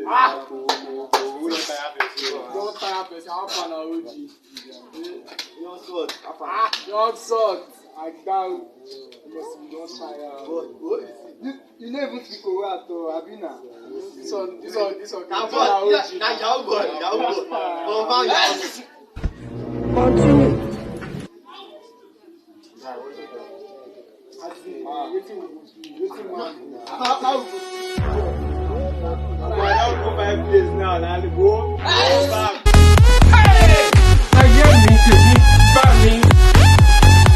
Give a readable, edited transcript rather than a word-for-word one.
Ah! Don't tire person. How far now, OG? Young salt. I doubt. Don't tire. You never even speak over at all, Abina. This one. Now, y'all go. Continue. How go 5 days now? Now go.